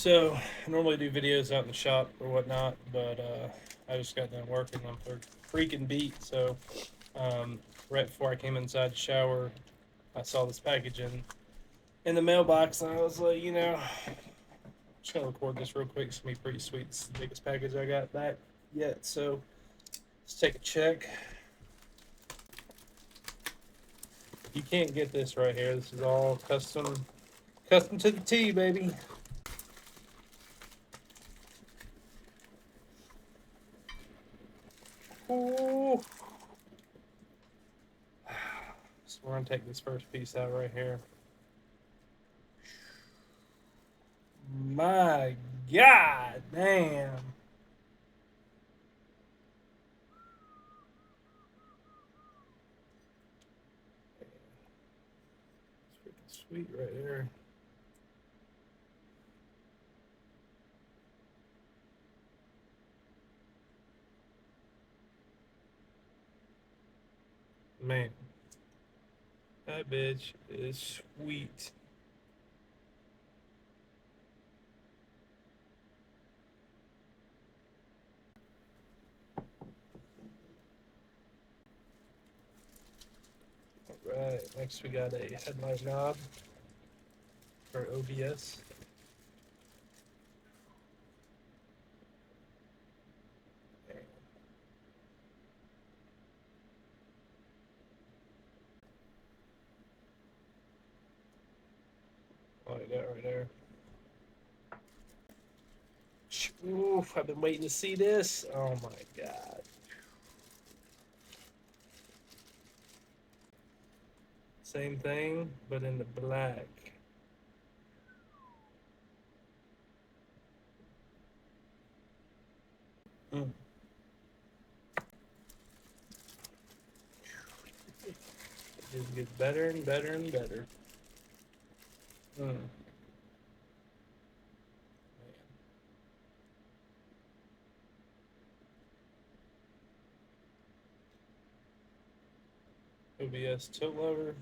So I normally do videos out in the shop or whatnot, but I just got done working. I'm freaking beat. So right before I came inside the shower, I saw this package in the mailbox, and I was like, I'm just gonna record this real quick. It's gonna be pretty sweet. It's the biggest package I got back yet. So let's take a check. You can't get this right here. This is all custom to the T, baby. Ooh. So we're gonna take this first piece out right here. My God, damn. It's freaking sweet right here. Man, that bitch is sweet. Alright, next we got a headlight knob for OBS. Like that right there. Oof, I've been waiting to see this. Oh my God. Same thing, but in the black. Mm. It just gets better and better and better. Mm. OBS tilt lever.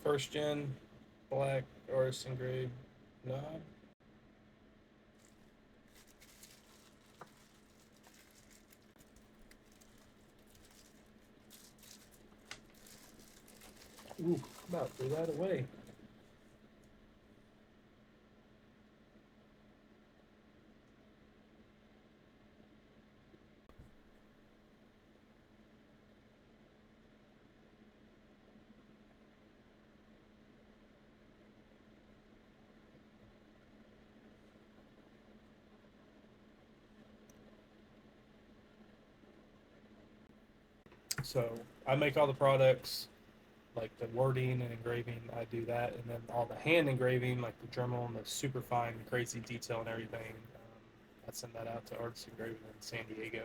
First gen black Artisan Engraved knob. Ooh, about threw that away. So I make all the products, like the wording and engraving. I do that, and then all the hand engraving, like the Dremel and the super fine, crazy detail and everything. I send that out to Artisan Engraving in San Diego.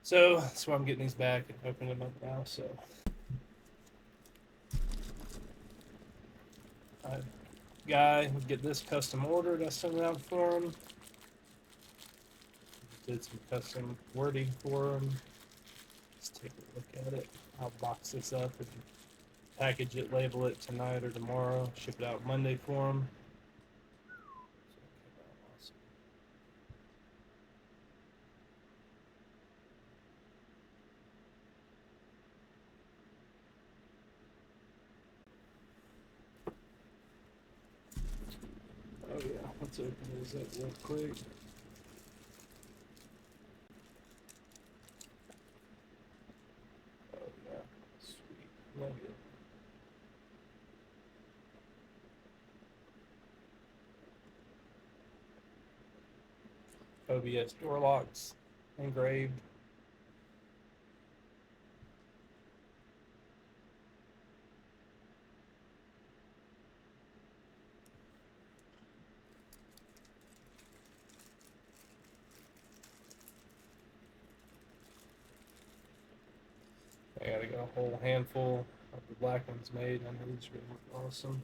So that's why I'm getting these back and opening them up now. So guy would get this custom ordered. I sent it out for him. Did some custom wording for him. Let's take a look at it. I'll box this up and package it, label it tonight or tomorrow, ship it out Monday for him. Oh yeah, let's open these up real quick. Oh yeah, sweet, love it. OBS door locks, engraved. I gotta get a whole handful of the black ones made. I know these really look awesome.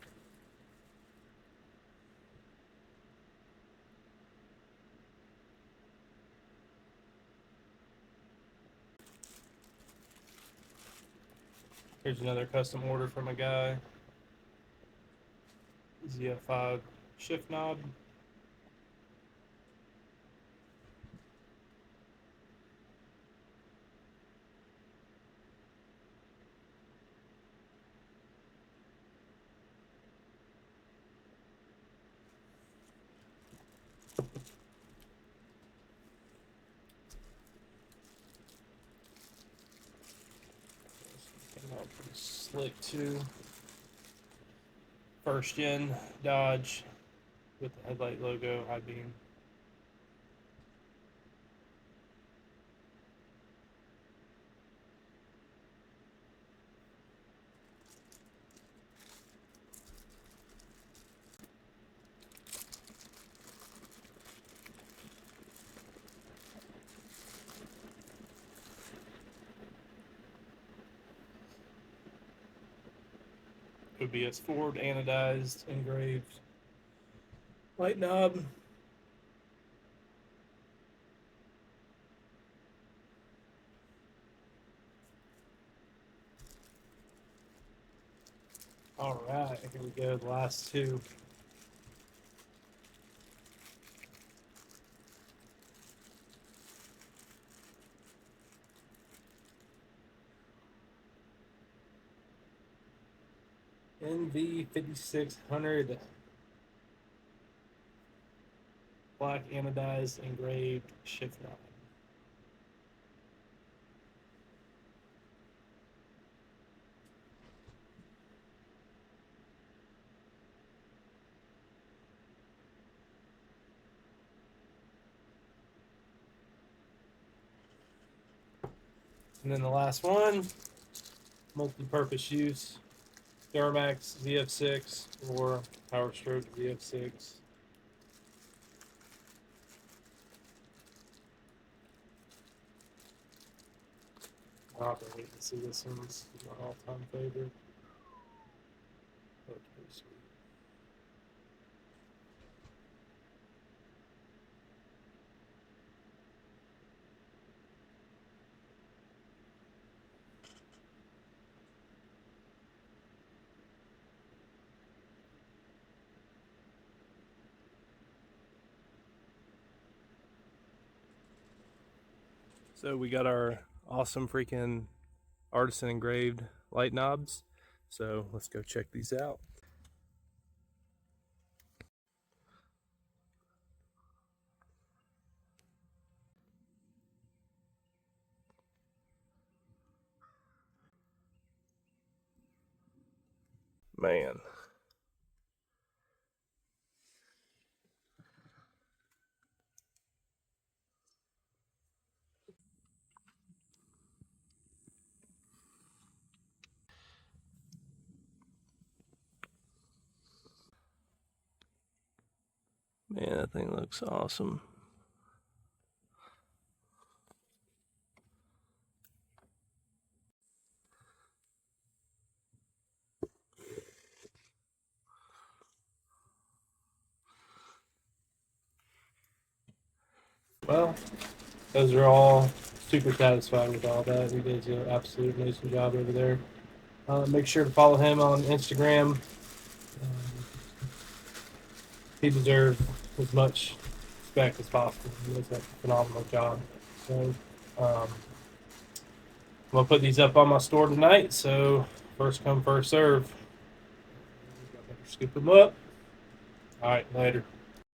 Here's another custom order from a guy. ZF5 shift knob. Came out pretty slick too. First gen Dodge with the headlight logo, high beam. OBS Ford anodized engraved light knob. All right, here we go. The last two. NV5600 black anodized engraved shift knob. And then the last one, multi-purpose use, Duramax ZF6 or Power Stroke ZF6. I'll have to wait to see this one. This is my all-time favorite. That's pretty sweet. So we got our awesome freaking Artisan engraved light knobs. So let's go check these out. Man. Man, that thing looks awesome. Well, those are all super satisfied with all that. He does an absolute amazing job over there. Make sure to follow him on Instagram. He deserves as much respect as possible. He does a phenomenal job. So, I'm gonna put these up on my store tonight. So first come, first serve. Scoop them up. All right, later.